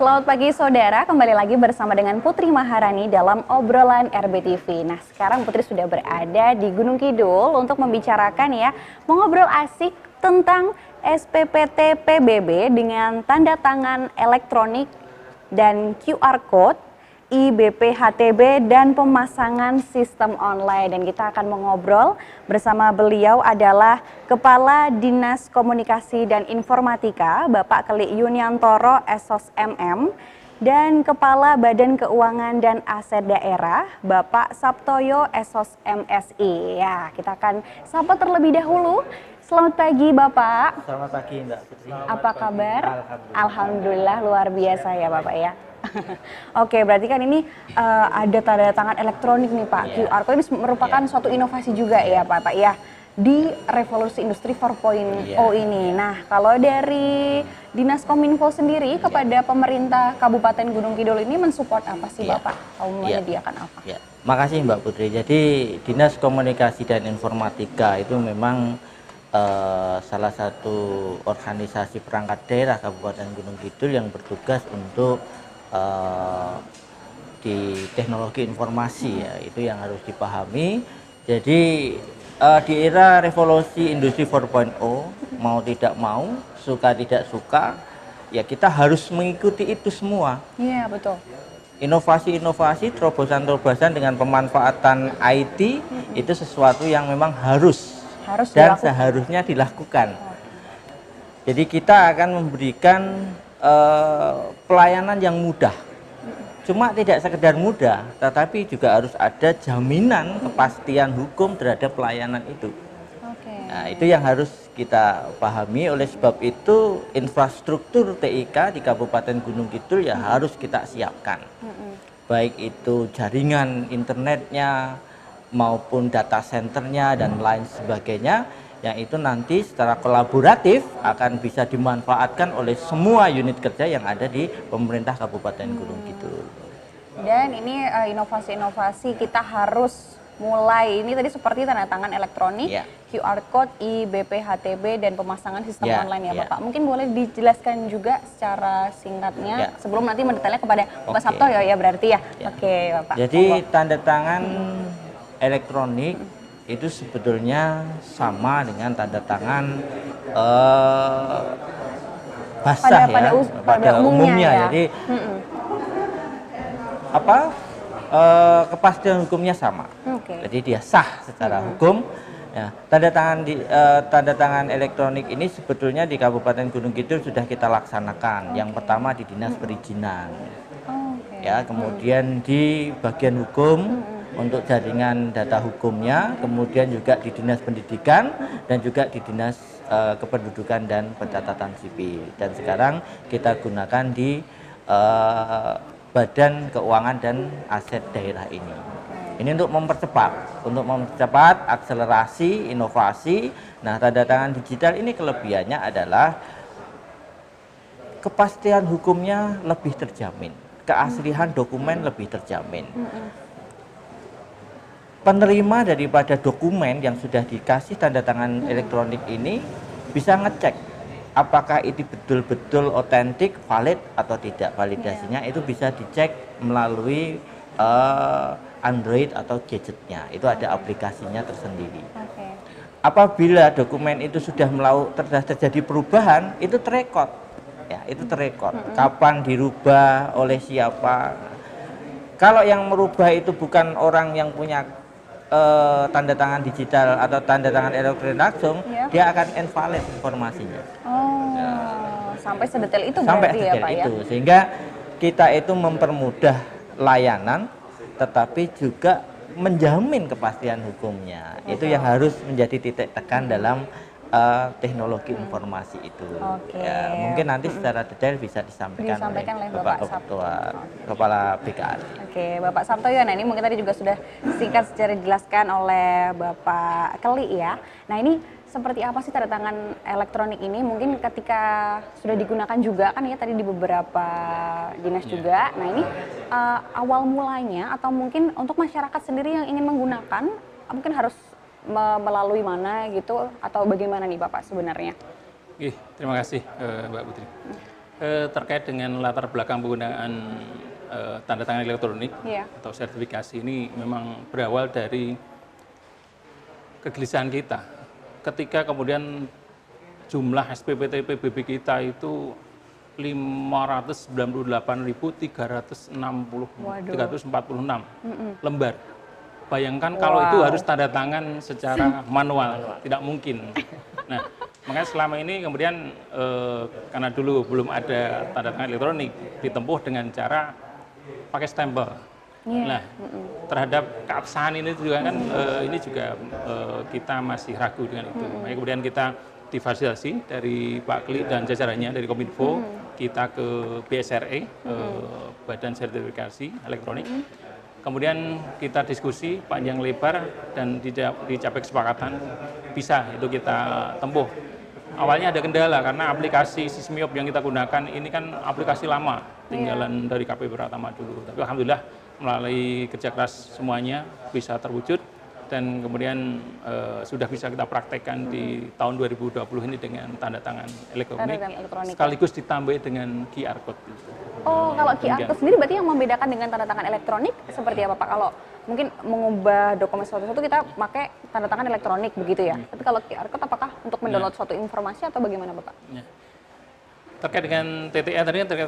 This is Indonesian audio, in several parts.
Selamat pagi saudara, kembali lagi bersama dengan Putri Maharani dalam obrolan RBTV. Nah sekarang Putri sudah berada di Gunung Kidul untuk membicarakan ya, mengobrol asik tentang SPPT PBB dengan tanda tangan elektronik dan QR Code, IBP-HTB dan pemasangan sistem online. Dan kita akan mengobrol bersama beliau adalah Kepala Dinas Komunikasi dan Informatika Bapak Keli Yuniantoro SOS MM dan Kepala Badan Keuangan dan Aset Daerah Bapak Saptoyo SOS MSI. Ya, kita akan sapa terlebih dahulu. Selamat pagi Bapak. Selamat pagi Mbak Putri. Apa kabar? Alhamdulillah Luar biasa ya Bapak ya. Oke, berarti kan ini ada tanda tangan elektronik nih Pak. QR Code ini merupakan suatu inovasi juga ya Pak ya di revolusi industri 4.0 ini. Nah, kalau dari Dinas Kominfo sendiri kepada pemerintah Kabupaten Gunung Kidul ini mensupport apa sih Bapak? Mau menyediakan apa? Makasih Mbak Putri. Jadi Dinas Komunikasi dan Informatika itu memang salah satu organisasi perangkat daerah Kabupaten Gunung Kidul yang bertugas untuk di teknologi informasi ya, itu yang harus dipahami. Jadi di era revolusi industri 4.0 mau tidak mau, suka tidak suka, ya kita harus mengikuti itu semua. Iya betul. Inovasi-inovasi, terobosan-terobosan dengan pemanfaatan IT itu sesuatu yang memang harus dan dilakukan. Seharusnya dilakukan. Jadi kita akan memberikan pelayanan yang mudah. Cuma tidak sekedar mudah, tetapi juga harus ada jaminan kepastian hukum terhadap pelayanan itu. Nah, itu yang harus kita pahami. Oleh sebab itu infrastruktur TIK di Kabupaten Gunung Kidul ya harus kita siapkan. Baik itu jaringan internetnya maupun data centernya dan lain sebagainya, yang itu nanti secara kolaboratif akan bisa dimanfaatkan oleh semua unit kerja yang ada di pemerintah Kabupaten Gunung Kidul. Dan ini inovasi-inovasi kita harus mulai, ini tadi seperti tanda tangan elektronik, QR Code, IBP-HTB dan pemasangan sistem online ya Bapak. Mungkin boleh dijelaskan juga secara singkatnya sebelum nanti mendetailnya kepada Bapak Saptoyo ya berarti ya. Oke Bapak. Jadi tanda tangan elektronik itu sebetulnya sama dengan tanda tangan basah pada umumnya ya. Jadi kepastian hukumnya sama. Jadi dia sah secara hukum. Ya, tanda tangan elektronik ini sebetulnya di Kabupaten Gunung Kidul sudah kita laksanakan. Yang pertama di Dinas Perizinan. Ya, kemudian di bagian hukum untuk jaringan data hukumnya, kemudian juga di Dinas Pendidikan dan juga di Dinas Kependudukan dan Pencatatan Sipil. Dan sekarang kita gunakan di Badan Keuangan dan Aset Daerah ini. Ini untuk mempercepat akselerasi inovasi. Nah, tanda tangan digital ini kelebihannya adalah kepastian hukumnya lebih terjamin, keaslian dokumen lebih terjamin. Penerima daripada dokumen yang sudah dikasih tanda tangan elektronik ini bisa ngecek apakah itu betul-betul otentik, valid atau tidak. Validasinya itu bisa dicek melalui Android atau gadgetnya. Itu ada aplikasinya tersendiri. Apabila dokumen itu sudah terjadi perubahan, itu terekod. Ya, itu terekod. Kapan dirubah, oleh siapa. Kalau yang merubah itu bukan orang yang punya tanda tangan digital atau tanda tangan elektronik langsung, dia akan invalid informasinya. Sampai sedetail itu sampai berarti sedetail ya Pak itu. ya? Sehingga kita itu mempermudah layanan, tetapi juga menjamin kepastian hukumnya. Itu yang harus menjadi titik tekan dalam teknologi informasi itu. Ya, mungkin nanti secara detail bisa disampaikan oleh Bapak Ketua Kepala BKAD. Oke, Bapak Saptoyo. Nah, ini mungkin tadi juga sudah singkat secara dijelaskan oleh Bapak Keli ya. Nah, ini seperti apa sih tanda tangan elektronik ini? Mungkin ketika sudah digunakan juga kan ya tadi di beberapa dinas juga. Nah, ini awal mulanya atau mungkin untuk masyarakat sendiri yang ingin menggunakan mungkin harus melalui mana gitu atau bagaimana nih Bapak sebenarnya? Terima kasih Mbak Putri. Terkait dengan latar belakang penggunaan tanda tangan elektronik atau sertifikasi ini memang berawal dari kegelisahan kita. Ketika kemudian jumlah SPPT PBB kita itu 598.346 lembar. Bayangkan kalau itu harus tanda tangan secara manual, tidak mungkin. Nah, makanya selama ini kemudian karena dulu belum ada tanda tangan elektronik, ditempuh dengan cara pakai stempel. Nah, terhadap keabsahan ini juga kan ini juga kita masih ragu dengan itu. Makanya kemudian kita difasilitasi dari Pak Kli dan jajarannya dari Kominfo, kita ke BSRE, Badan Sertifikasi Elektronik. Kemudian kita diskusi panjang lebar dan dicapai kesepakatan bisa itu kita tempuh. Awalnya ada kendala karena aplikasi Sismiop yang kita gunakan ini kan aplikasi lama, tinggalan dari KP Pratama dulu. Tapi alhamdulillah melalui kerja keras semuanya bisa terwujud dan kemudian sudah bisa kita praktekkan di tahun 2020 ini dengan tanda tangan elektronik. Sekaligus ditambah dengan QR code. Oh, kalau QR code sendiri berarti yang membedakan dengan tanda tangan elektronik seperti apa Pak? Kalau mungkin mengubah dokumen sesuatu kita pakai tanda tangan elektronik begitu ya. Tapi kalau QR code apakah untuk mendownload suatu informasi atau bagaimana Bapak? Terkait dengan TTA tadi kan terkait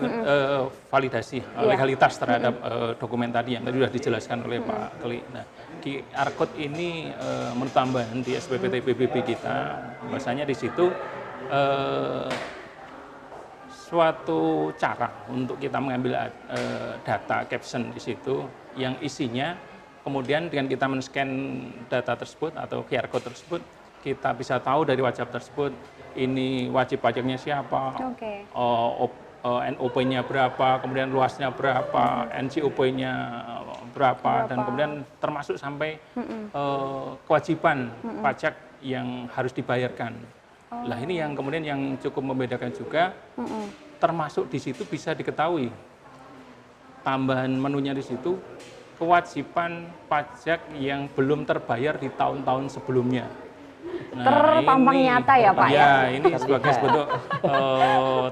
validasi legalitas terhadap dokumen tadi yang tadi sudah dijelaskan oleh Pak Kli. Nah, QR code ini menurut tambahan di SPPT PBB kita, bahasanya di situ suatu cara untuk kita mengambil data caption di situ yang isinya kemudian dengan kita men-scan data tersebut atau QR code tersebut kita bisa tahu dari wajib tersebut ini wajib pajaknya siapa, NOP-nya berapa, kemudian luasnya berapa, NCOP-nya berapa, dan kemudian termasuk sampai kewajiban pajak yang harus dibayarkan. Lah ini yang kemudian yang cukup membedakan juga, termasuk di situ bisa diketahui tambahan menunya di situ kewajiban pajak yang belum terbayar di tahun-tahun sebelumnya. Terpampang nyata ya Pak ya? Ya, ini sebagai bentuk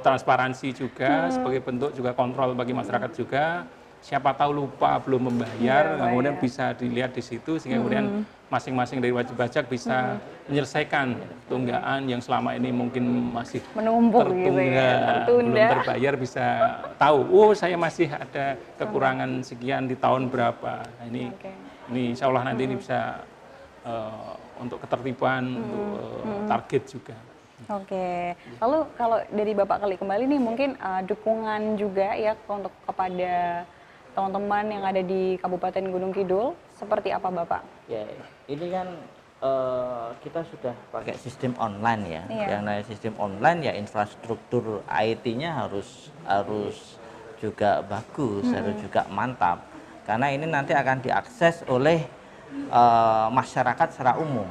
transparansi juga, sebagai bentuk juga kontrol bagi masyarakat juga. Siapa tahu lupa belum membayar, kemudian bisa dilihat di situ sehingga kemudian masing-masing dari wajib pajak bisa menyelesaikan tunggaan yang selama ini mungkin masih menumpuk gitu ya, belum terbayar, bisa tahu, oh saya masih ada kekurangan sekian di tahun berapa. Nah, ini insya Allah nanti ini bisa untuk ketertiban, untuk target juga. Oke, lalu kalau dari Bapak Kli kembali nih mungkin dukungan juga ya untuk kepada teman-teman yang ada di Kabupaten Gunung Kidul, seperti apa Bapak? Ya, ini kan kita sudah pakai sistem online ya. Yang namanya sistem online ya infrastruktur IT-nya harus juga bagus, harus juga mantap. Karena ini nanti akan diakses oleh masyarakat secara umum.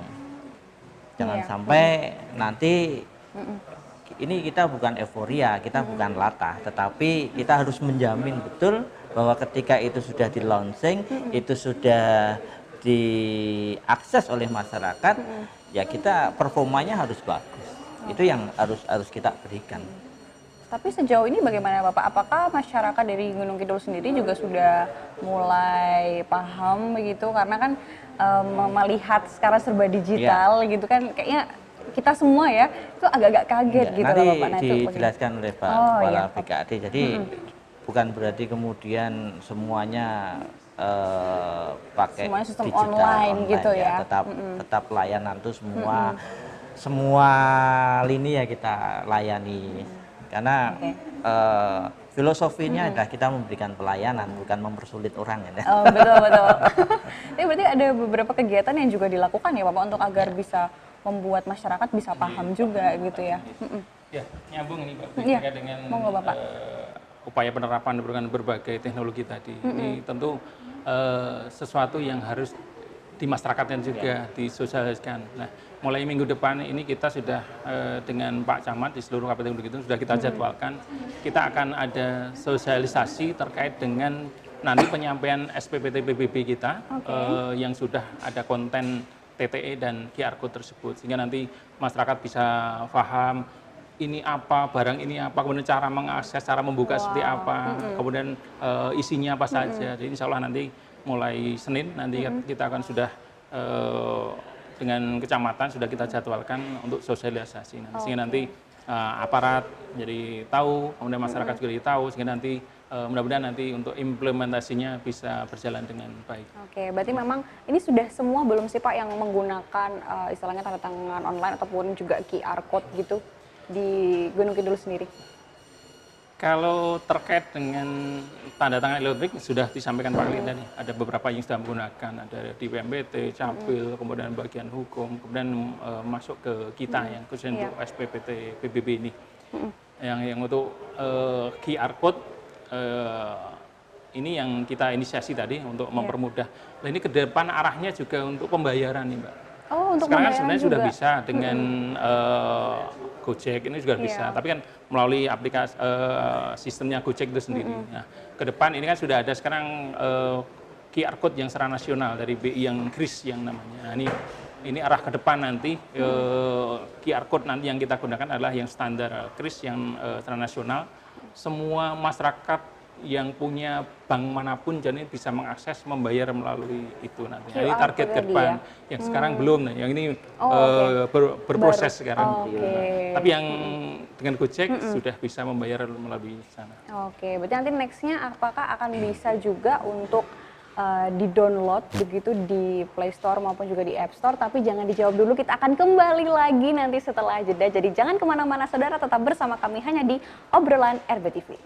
Jangan sampai nanti ini kita bukan euforia, kita bukan latah, tetapi kita harus menjamin betul bahwa ketika itu sudah di launching, itu sudah diakses oleh masyarakat, ya kita performanya harus bagus. Itu yang harus kita berikan. Tapi sejauh ini bagaimana Bapak? Apakah masyarakat dari Gunung Kidul sendiri juga sudah mulai paham begitu? Karena kan melihat sekarang serba digital gitu kan, kayaknya kita semua ya itu agak-agak kaget gitu nanti Bapak. Nanti dijelaskan oleh Pak Kepala BKD. Jadi bukan berarti kemudian semuanya pakai sistem digital online gitu ya. Tetap layanan tuh semua lini ya kita layani. Karena filosofinya adalah kita memberikan pelayanan, bukan mempersulit orang ya. Oh, betul. Tapi berarti ada beberapa kegiatan yang juga dilakukan ya Bapak untuk agar bisa membuat masyarakat bisa paham juga gitu ya. Ya, nyambung ini Pak, terkait dengan upaya penerapan dengan berbagai teknologi tadi. Ini tentu sesuatu yang harus di masyarakatnya juga disosialisasikan. Nah, mulai minggu depan ini kita sudah dengan Pak Camat di seluruh Kabupaten Gunung Kidul sudah kita jadwalkan, kita akan ada sosialisasi terkait dengan nanti penyampaian SPPT PBB kita yang sudah ada konten TTE dan QR code tersebut, sehingga nanti masyarakat bisa paham ini apa, barang ini apa, kemudian cara mengakses, cara membuka seperti apa, kemudian isinya apa saja. Jadi insya Allah nanti mulai Senin nanti kita akan sudah dengan kecamatan sudah kita jadwalkan untuk sosialisasi. Sehingga nanti aparat jadi tahu, kemudian masyarakat juga jadi tahu, sehingga nanti mudah-mudahan nanti untuk implementasinya bisa berjalan dengan baik. Oke, berarti memang ini sudah semua belum sih Pak yang menggunakan istilahnya tanda tangan online ataupun juga QR code gitu di Gunung Kidul sendiri? Kalau terkait dengan tanda tangan elektronik sudah disampaikan Pak Kli tadi, ada beberapa yang sudah menggunakan, ada di PMBT, Capil, kemudian bagian hukum, kemudian masuk ke kita yang khususnya untuk SPPT PBB ini. Yang untuk QR code ini yang kita inisiasi tadi untuk mempermudah. Nah ini ke depan arahnya juga untuk pembayaran nih Mbak. Oh, untuk sekarang kan sebenarnya juga sudah bisa dengan Gojek ini juga bisa, tapi kan melalui aplikasi sistemnya Gojek itu sendiri. Nah, ke depan ini kan sudah ada sekarang QR code yang secara nasional dari BI yang KRIS yang namanya. Nah, ini arah ke depan nanti QR code nanti yang kita gunakan adalah yang standar KRIS yang secara nasional. Semua masyarakat yang punya bank manapun jadi bisa mengakses membayar melalui itu nanti. Jadi target ke depan yang sekarang belum, nah yang ini berproses sekarang. Tapi yang dengan Gojek sudah bisa membayar melalui sana. Oke, berarti nanti nextnya apakah akan bisa juga untuk di-download begitu di Play Store maupun juga di App Store, tapi jangan dijawab dulu, kita akan kembali lagi nanti setelah jeda. Jadi jangan kemana-mana saudara, tetap bersama kami hanya di Obrolan RBTV.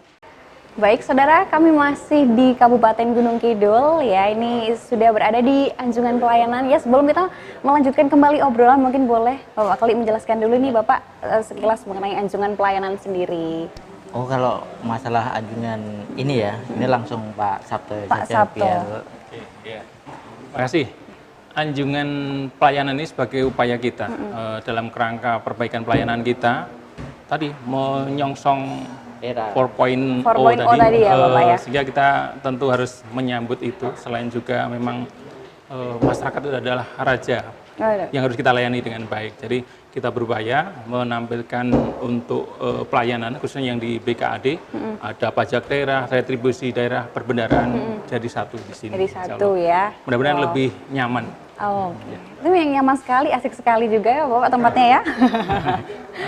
Baik saudara, kami masih di Kabupaten Gunung Kidul ya, ini sudah berada di Anjungan Pelayanan. Ya sebelum kita melanjutkan kembali obrolan, mungkin boleh Bapak Kli menjelaskan dulu nih Bapak sekilas mengenai Anjungan Pelayanan sendiri. Oh kalau masalah anjungan ini ya, ini langsung Pak Sabto Pak saja Sabto. biar. Ya. Terima kasih. Anjungan pelayanan ini sebagai upaya kita dalam kerangka perbaikan pelayanan kita tadi menyongsong Era 4.0 tadi ya, Bapak ya. sehingga kita tentu harus menyambut itu. Selain juga memang masyarakat itu adalah raja yang harus kita layani dengan baik. Jadi kita berupaya menampilkan untuk pelayanan khususnya yang di BKAD, ada pajak daerah, retribusi daerah, perbendaharaan jadi satu di sini. Jadi satu ya. Mudah-mudahan lebih nyaman. Oh, itu yang nyaman sekali, asik sekali juga ya Bapak tempatnya ya.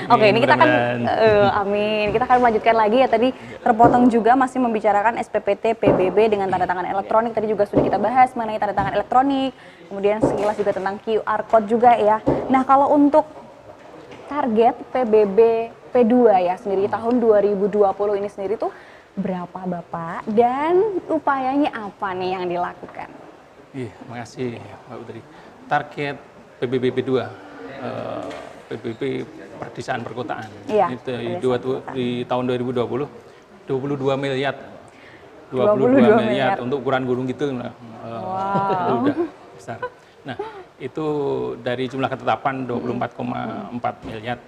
Oke, ini kita akan, amin. Kita akan melanjutkan lagi ya, tadi terpotong juga masih membicarakan SPPT PBB dengan tanda tangan elektronik. Tadi juga sudah kita bahas mengenai tanda tangan elektronik, kemudian sekilas juga tentang QR code juga ya. Nah kalau untuk target PBB P2 ya sendiri tahun 2020 ini sendiri tuh berapa Bapak dan upayanya apa nih yang dilakukan? Iya, makasih Mbak Putri. Target PBB P2, PBB Perdesaan Perkotaan. Iya, itu di tahun 2020, 22 miliar. 22 miliar untuk ukuran gunung gitu. Itu udah besar. Nah, itu dari jumlah ketetapan 24,4 miliar.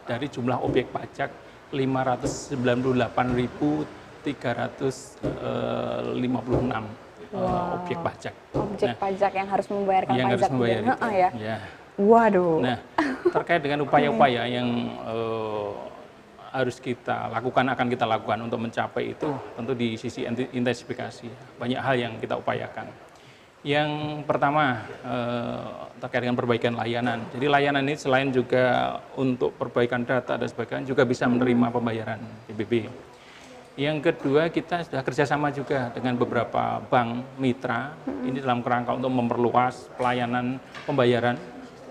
Dari jumlah objek pajak 598.356. Objek pajak. Objek pajak yang harus membayarkan yang pajak harus membayar juga. itu. Ya. Ya. Waduh. Nah, terkait dengan upaya-upaya yang harus kita lakukan, akan kita lakukan untuk mencapai itu, tentu di sisi intensifikasi. Banyak hal yang kita upayakan. Yang pertama, terkait dengan perbaikan layanan. Jadi layanan ini selain juga untuk perbaikan data dan sebagainya, juga bisa menerima pembayaran PBB. Yang kedua, kita sudah kerjasama juga dengan beberapa bank mitra, ini dalam kerangka untuk memperluas pelayanan pembayaran.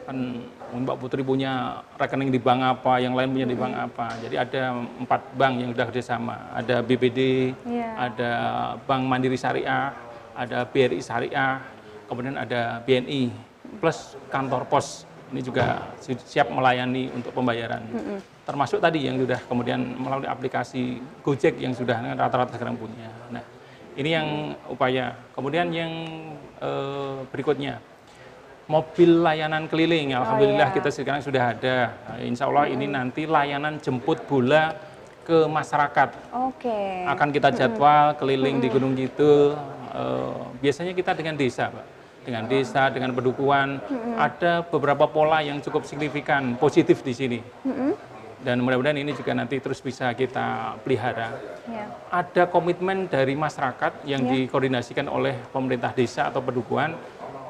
Kan Mbak Putri punya rekening di bank apa, yang lain punya di bank apa. Jadi ada 4 bank yang sudah kerjasama. Ada BPD, ada Bank Mandiri Syariah, ada BRI Syariah, kemudian ada BNI, plus kantor pos. Ini juga siap melayani untuk pembayaran. Termasuk tadi yang sudah kemudian melalui aplikasi Gojek yang sudah rata-rata sekarang punya. Nah, ini yang upaya. Kemudian yang berikutnya, mobil layanan keliling. Alhamdulillah kita sekarang sudah ada. Nah, insya Allah ini nanti layanan jemput bola ke masyarakat. Akan kita jadwal keliling di Gunung Kidul. Biasanya kita dengan desa, Pak. Dengan desa, dengan pedukuhan, ada beberapa pola yang cukup signifikan, positif di sini. Dan mudah-mudahan ini juga nanti terus bisa kita pelihara. Ya. Ada komitmen dari masyarakat yang Ya. dikoordinasikan oleh pemerintah desa atau pedukuhan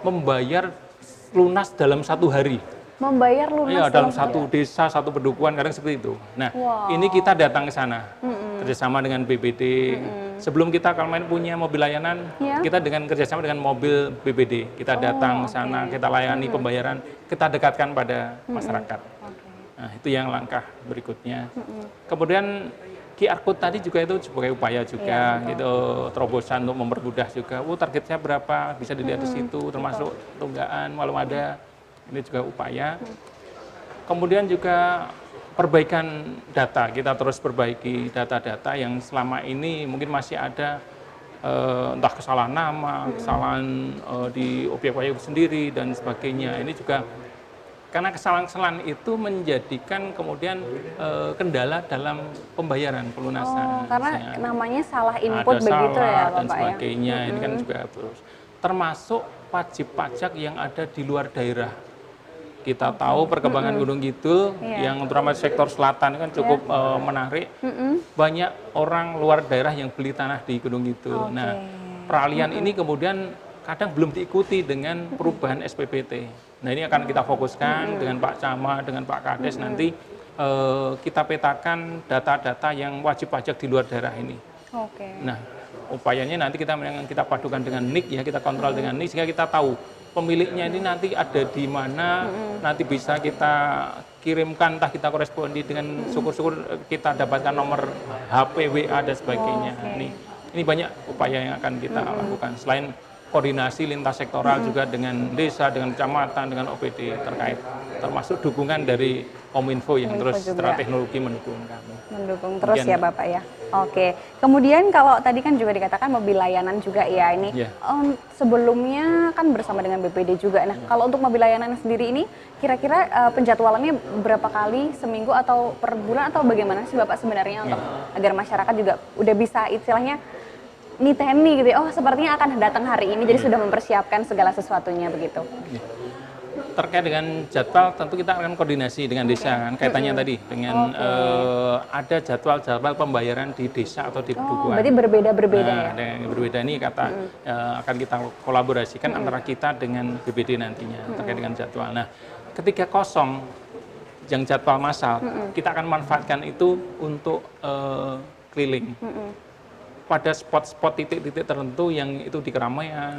membayar lunas dalam 1 hari. Membayar lunas Iya, dalam satu desa, satu pedukuhan, kadang seperti itu. Nah, Wow. ini kita datang ke sana, kerjasama dengan BPD. Sebelum kita kalau main punya mobil layanan, Ya. kita dengan kerjasama dengan mobil BPD. Kita datang ke sana, kita layani pembayaran, kita dekatkan pada masyarakat. Nah, itu yang langkah berikutnya. Kemudian QR code tadi juga itu sebagai upaya juga, gitu, terobosan untuk mempermudah juga. Targetnya berapa, bisa dilihat di situ, termasuk tunggaan, walau ada. Ini juga upaya. Kemudian juga perbaikan data, kita terus perbaiki data-data yang selama ini mungkin masih ada entah kesalahan nama, kesalahan di objek-objek sendiri dan sebagainya. Ini juga karena kesalahan-kesalahan itu menjadikan kemudian kendala dalam pembayaran pelunasan. Karena Misalnya, namanya salah input ada begitu salah ya dan Bapak ya. sebagainya. Ini kan juga terus termasuk wajib pajak yang ada di luar daerah. Kita tahu perkembangan Gunung Kidul yang terutama sektor selatan kan cukup menarik. Banyak orang luar daerah yang beli tanah di Gunung Kidul. Nah, peralihan ini kemudian kadang belum diikuti dengan perubahan SPPT. Nah, ini akan kita fokuskan dengan Pak Camat, dengan Pak Kades nanti kita petakan data-data yang wajib pajak di luar daerah ini. Nah, upayanya nanti kita padukan dengan NIK ya, kita kontrol dengan NIK sehingga kita tahu pemiliknya ini nanti ada di mana, nanti bisa kita kirimkan, entah kita korespondi dengan syukur-syukur kita dapatkan nomor HP, WA dan sebagainya. Ini banyak upaya yang akan kita lakukan selain koordinasi lintas sektoral juga dengan desa, dengan kecamatan, dengan OPD terkait, termasuk dukungan dari Kominfo yang terus secara teknologi mendukung kami. Mendukung terus ya Bapak ya. Oke. Kemudian kalau tadi kan juga dikatakan mobil layanan juga ya ini. Sebelumnya kan bersama dengan BPD juga. Nah, kalau untuk mobil layanan sendiri ini kira-kira penjadwalannya berapa kali seminggu atau per bulan atau bagaimana sih Bapak sebenarnya untuk agar masyarakat juga udah bisa istilahnya niteni gitu ya, sepertinya akan datang hari ini, jadi sudah mempersiapkan segala sesuatunya begitu. Terkait dengan jadwal, tentu kita akan koordinasi dengan desa kan, kaitannya tadi dengan ada jadwal-jadwal pembayaran di desa atau di pedukuhan. Berarti berbeda-berbeda ya? Yang berbeda ini akan kita kolaborasikan antara kita dengan BPD nantinya terkait dengan jadwal. Nah, ketika kosong, yang jadwal massal, kita akan manfaatkan itu untuk keliling. Pada spot-spot titik-titik tertentu yang itu di keramaian,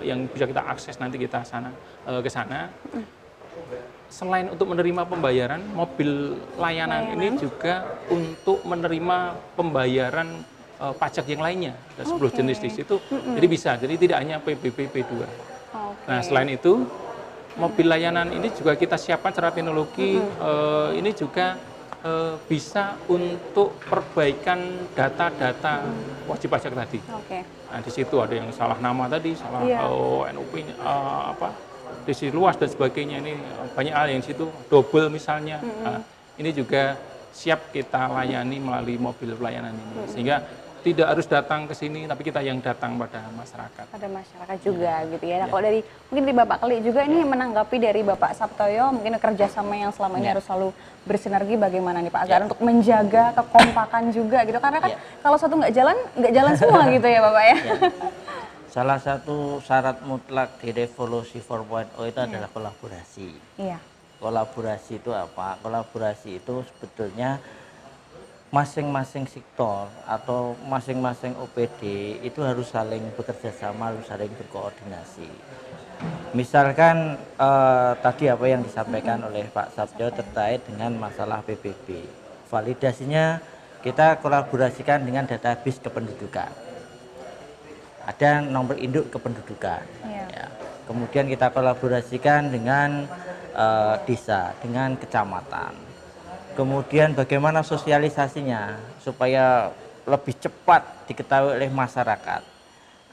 yang bisa kita akses nanti kita ke sana. Selain untuk menerima pembayaran, mobil layanan ini juga untuk menerima pembayaran pajak yang lainnya. Ada 10 jenis di situ, jadi bisa. Jadi tidak hanya PBB P2. Nah, selain itu, mobil layanan ini juga kita siapkan secara teknologi, ini juga bisa untuk perbaikan data-data wajib pajak tadi. Nah, di situ ada yang salah nama tadi, salah NUP, desi luas dan sebagainya. Ini banyak hal yang di situ, double misalnya. Nah, ini juga siap kita layani melalui mobil pelayanan ini, sehingga tidak harus datang ke sini, tapi kita yang datang pada masyarakat. Pada masyarakat juga gitu ya. Nah, kalau dari mungkin dari Bapak Kali juga ini menanggapi dari Bapak Sabtoyo, mungkin kerjasama yang selama ini harus selalu bersinergi bagaimana nih Pak agar untuk menjaga kekompakan juga gitu. Karena kan kalau satu nggak jalan semua gitu ya Bapak ya. Salah satu syarat mutlak di revolusi 4.0 itu adalah kolaborasi. Kolaborasi itu apa? Kolaborasi itu sebetulnya masing-masing sektor atau masing-masing OPD itu harus saling bekerja sama, harus saling berkoordinasi. Misalkan tadi apa yang disampaikan oleh Pak Sabjo terkait dengan masalah PBB. Validasinya kita kolaborasikan dengan database kependudukan. Ada nomor induk kependudukan. Ya. Kemudian kita kolaborasikan dengan desa, dengan kecamatan. Kemudian bagaimana sosialisasinya supaya lebih cepat diketahui oleh masyarakat.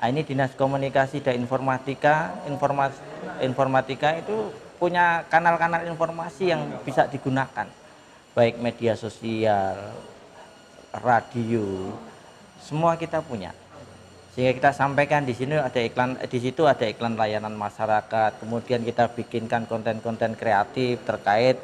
Nah, ini Dinas Komunikasi dan Informatika itu punya kanal-kanal informasi yang bisa digunakan, baik media sosial, radio, semua kita punya. Sehingga kita sampaikan di sini ada iklan, di situ ada iklan layanan masyarakat. Kemudian kita bikinkan konten-konten kreatif terkait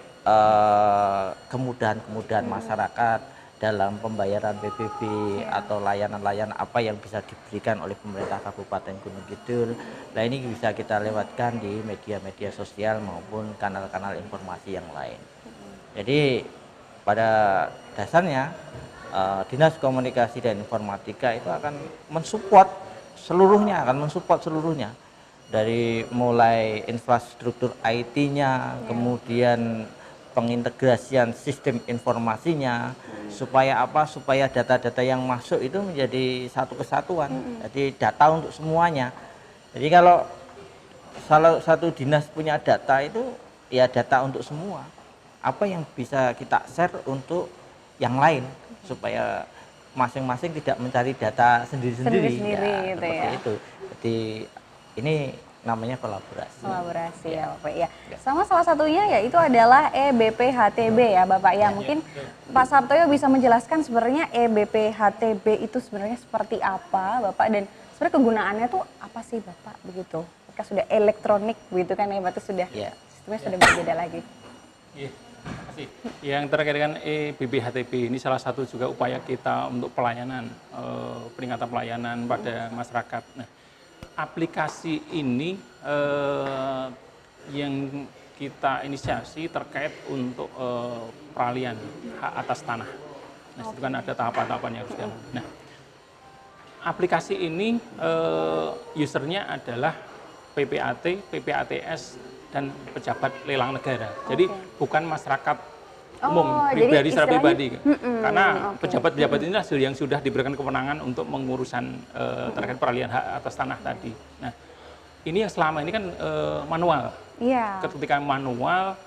kemudahan-kemudahan masyarakat dalam pembayaran PBB atau layanan-layanan apa yang bisa diberikan oleh pemerintah Kabupaten Gunung Kidul. Nah, ini bisa kita lewatkan di media-media sosial maupun kanal-kanal informasi yang lain. Jadi pada dasarnya Dinas Komunikasi dan Informatika itu akan mensupport seluruhnya, dari mulai infrastruktur IT-nya, kemudian pengintegrasian sistem informasinya, supaya data-data yang masuk itu menjadi satu kesatuan. Jadi data untuk semuanya. Jadi kalau salah satu dinas punya data itu ya data untuk semua. Apa yang bisa kita share untuk yang lain supaya masing-masing tidak mencari data sendiri-sendiri ya, gitu seperti ya. itu. Jadi ini namanya kolaborasi. Kolaborasi ya Bapak ya. Sama salah satunya yaitu adalah EBPHTB ya Bapak ya. Mungkin Pak Sartoyo bisa menjelaskan sebenarnya EBPHTB itu sebenarnya seperti apa Bapak, dan sebenarnya kegunaannya tuh apa sih Bapak begitu? Ketika sudah elektronik begitu kan ya Bapak, sudah sistemnya sudah berbeda lagi. Iya, terima kasih. Yang terkait dengan EBPHTB ini salah satu juga upaya kita untuk pelayanan, peningkatan pelayanan pada masyarakat. Nah, aplikasi ini yang kita inisiasi terkait untuk peralihan hak atas tanah. Nah, itu kan ada tahapan-tahapan yang harus dilalui. Nah, aplikasi ini usernya adalah PPAT, PPATS, dan pejabat lelang negara. Jadi bukan masyarakat umum, pribadi secara pribadi. Karena pejabat-pejabat inilah yang sudah diberikan kewenangan untuk mengurusan terkait peralihan hak atas tanah tadi. Nah, ini yang selama ini kan manual. Iya. Ketika manual,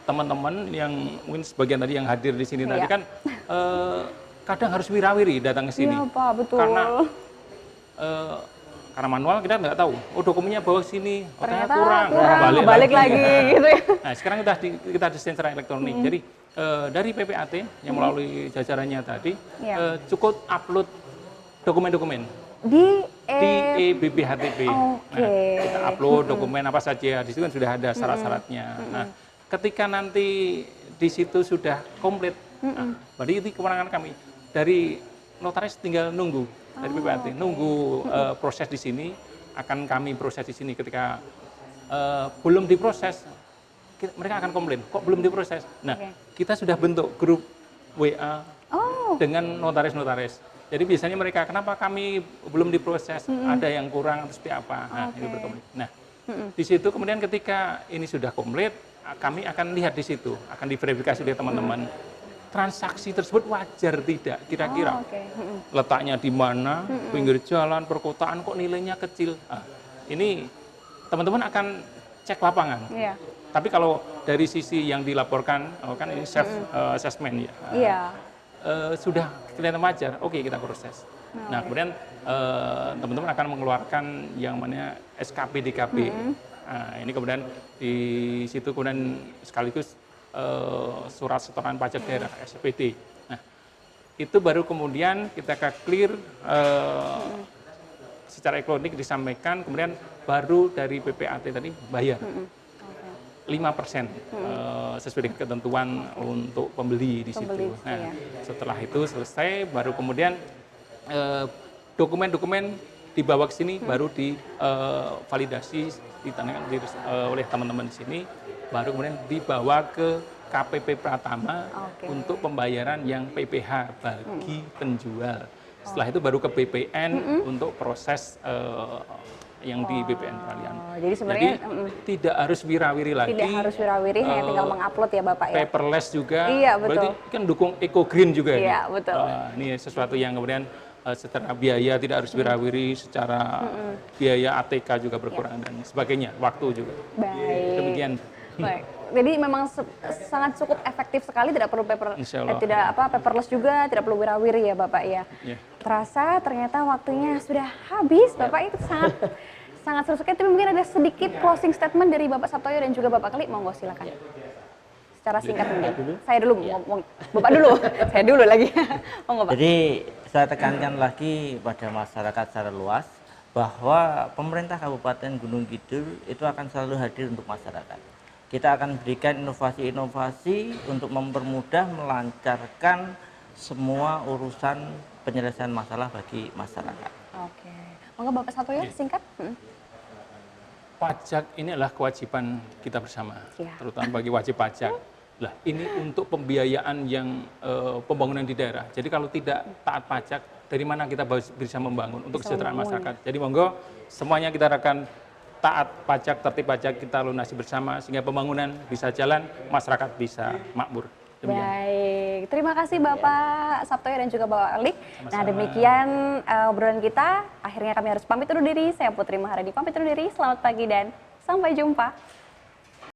teman-teman yang mungkin sebagian tadi yang hadir di sini tadi kan kadang harus wirawiri datang ke sini. Iya Pak, betul. Karena manual kita nggak tahu, dokumennya bawa sini, ternyata kurang, balik lagi gitu ya. Nah, sekarang kita desain secara elektronik. Jadi dari PPAT yang melalui jajarannya tadi cukup upload dokumen-dokumen di EBPHTB. Nah, kita upload dokumen apa saja, di situ kan sudah ada syarat-syaratnya. Nah, ketika nanti di situ sudah komplit, nah, berarti itu kewenangan kami. Dari notaris tinggal nunggu dari PPAT, nunggu proses di sini, akan kami proses di sini. Ketika belum diproses, mereka akan komplain, kok belum diproses. Nah, kita sudah bentuk grup WA dengan notaris-notaris. Jadi biasanya mereka, kenapa kami belum diproses, ada yang kurang atau seperti apa. Nah, itu berkomunikasi. Nah, di situ kemudian ketika ini sudah komplit, kami akan lihat di situ, akan diverifikasi oleh teman-teman. Transaksi tersebut wajar tidak, kira-kira letaknya di mana, pinggir jalan, perkotaan, kok nilainya kecil. Nah, ini teman-teman akan cek lapangan. Tapi kalau dari sisi yang dilaporkan, kan ini self assessment ya, sudah kelihatan wajar, oke, kita proses. Nah, kemudian teman-teman akan mengeluarkan yang mana SKP DKP. Nah, ini kemudian di situ kemudian sekaligus surat setoran pajak daerah SPD. Nah, itu baru kemudian kita akan clear secara elektronik disampaikan, kemudian baru dari PPAT tadi bayar 5% sesuai dengan ketentuan untuk pembeli di situ. Nah, setelah itu selesai, baru kemudian dokumen-dokumen dibawa ke sini, baru divalidasi, ditandakan oleh teman-teman di sini. Baru kemudian dibawa ke KPP Pratama untuk pembayaran yang PPH bagi penjual. Setelah itu baru ke BPN untuk proses yang di BPN kalian. Jadi sebenarnya tidak harus wirawiri lagi. Tidak harus wirawiri, hanya tinggal mengupload ya Bapak ya. Paperless juga. Iya, betul. Berarti kan dukung eco green juga. Iya, betul. Ini sesuatu yang kemudian secara biaya tidak harus wirawiri, secara biaya ATK juga berkurang dan sebagainya, waktu juga. Baik. Demikian. Baik. Jadi memang sangat cukup efektif sekali, tidak perlu paperless juga, tidak perlu wirawiri ya Bapak ya. Terasa ternyata waktunya sudah habis Bapak, itu sangat seru sekali. Tapi mungkin ada sedikit closing statement dari Bapak Sartoyo dan juga Bapak Keli, monggo silakan. Secara singkat mungkin. Saya dulu, Bapak dulu, saya dulu lagi. Monggo Pak. Jadi saya tekankan lagi pada masyarakat secara luas bahwa pemerintah Kabupaten Gunung Kidul itu akan selalu hadir untuk masyarakat. kita akan berikan inovasi-inovasi untuk mempermudah, melancarkan semua urusan penyelesaian masalah bagi masyarakat. Oke, monggo Bapak Satoyo singkat. Pajak ini adalah kewajiban kita bersama, terutama bagi wajib pajak. Lah, ini untuk pembiayaan yang pembangunan di daerah. Jadi kalau tidak taat pajak, dari mana kita bisa membangun untuk kesejahteraan masyarakat? Jadi monggo semuanya kita akan taat pajak, tertib pajak, kita lunasi bersama sehingga pembangunan bisa jalan, masyarakat bisa makmur. Demikian. Baik, terima kasih Bapak Sabtoyo dan juga Bapak Alik. Nah demikian obrolan kita. Akhirnya kami harus pamit undur diri. Saya Putri Maharani pamit undur diri. Selamat pagi dan sampai jumpa.